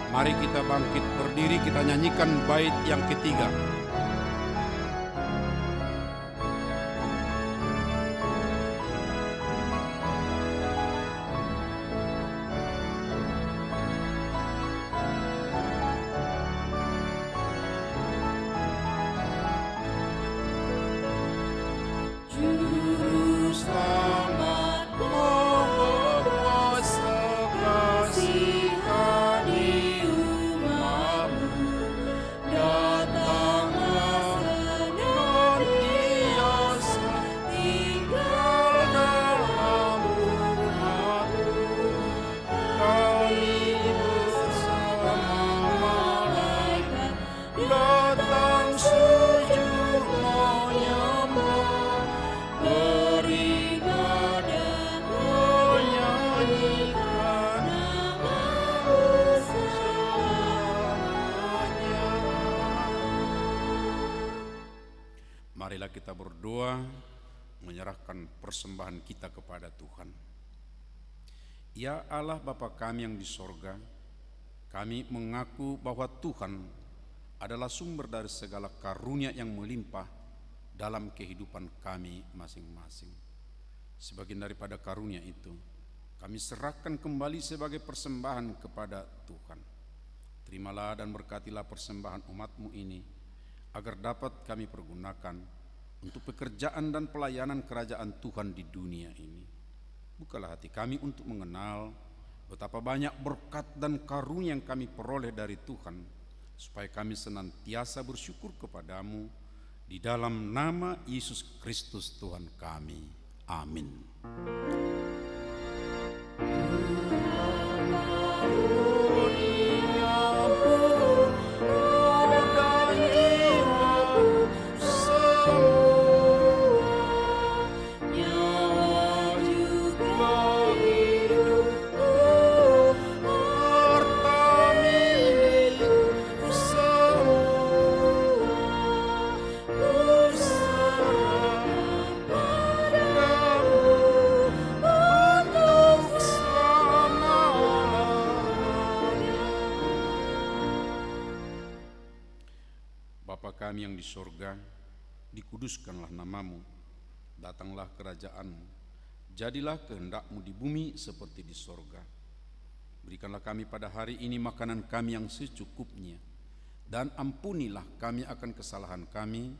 Mari kita bangkit berdiri, kita nyanyikan bait yang ketiga. Juru selamat Maha Kuasa, kasihani umat-Mu, datanglah senantiasa, tinggal dalam umat-Mu. Kami bersama malaikat datang sujud menyembah, beribadah menyanyikan nama-Mu selamanya. Marilah kita berdoa, menyerahkan persembahan kita kepada Tuhan. Ya Allah Bapa kami yang di sorga, kami mengaku bahwa Tuhan adalah sumber dari segala karunia yang melimpah dalam kehidupan kami masing-masing. Sebagian daripada karunia itu kami serahkan kembali sebagai persembahan kepada Tuhan. Terimalah dan berkatilah persembahan umat-Mu ini, agar dapat kami pergunakan untuk pekerjaan dan pelayanan kerajaan Tuhan di dunia ini. Bukalah hati kami untuk mengenal, Betapa banyak berkat dan karunia yang kami peroleh dari Tuhan, supaya kami senantiasa bersyukur kepadamu di dalam nama Yesus Kristus Tuhan kami. Amin. Bapa kami yang di sorga, dikuduskanlah namamu, datanglah kerajaanmu, jadilah kehendakmu di bumi seperti di sorga. Berikanlah kami pada hari ini makanan kami yang secukupnya, dan ampunilah kami akan kesalahan kami,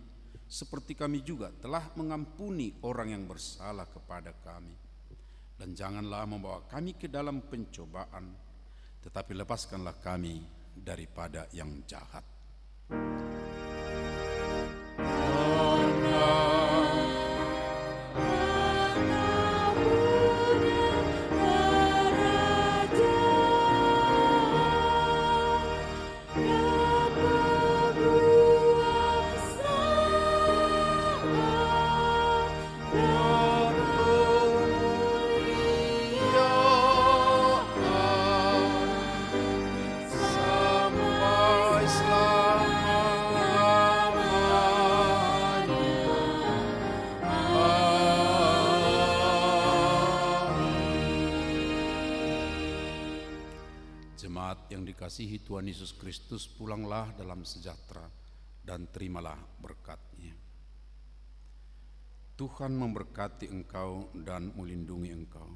seperti kami juga telah mengampuni orang yang bersalah kepada kami. Dan janganlah membawa kami ke dalam pencobaan, tetapi lepaskanlah kami daripada yang jahat. Jemaat yang dikasihi Tuhan Yesus Kristus, pulanglah dalam sejahtera dan terimalah berkat-Nya. Tuhan memberkati engkau dan melindungi engkau.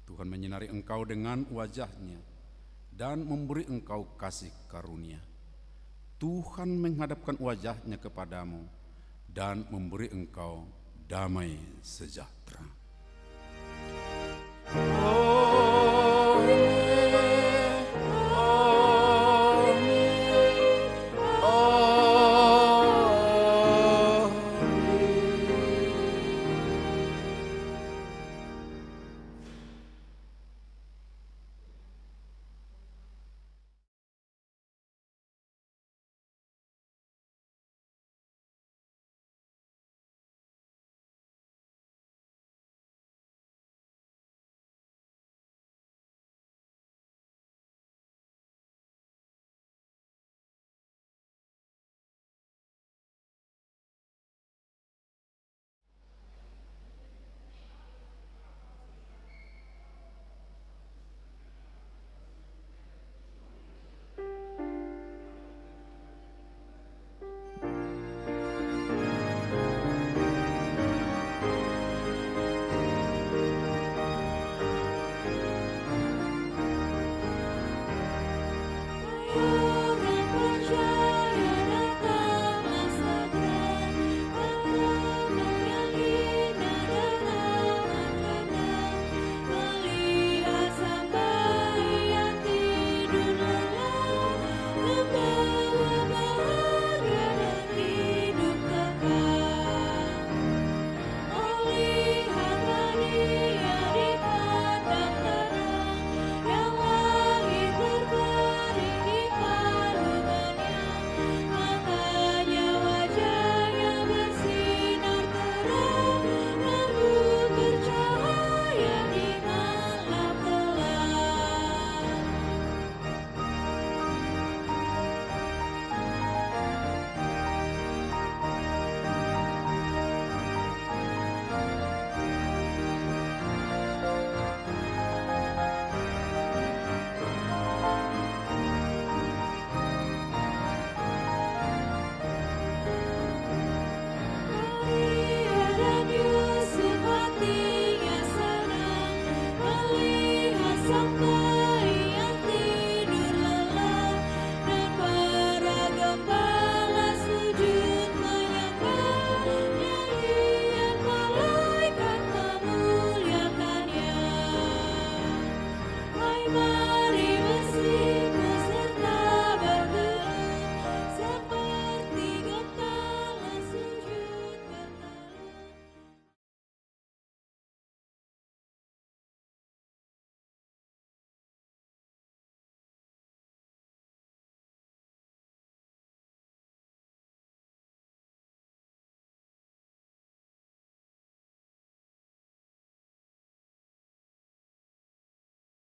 Tuhan menyinari engkau dengan wajah-Nya dan memberi engkau kasih karunia. Tuhan menghadapkan wajah-Nya kepadamu dan memberi engkau damai sejahtera. Oh,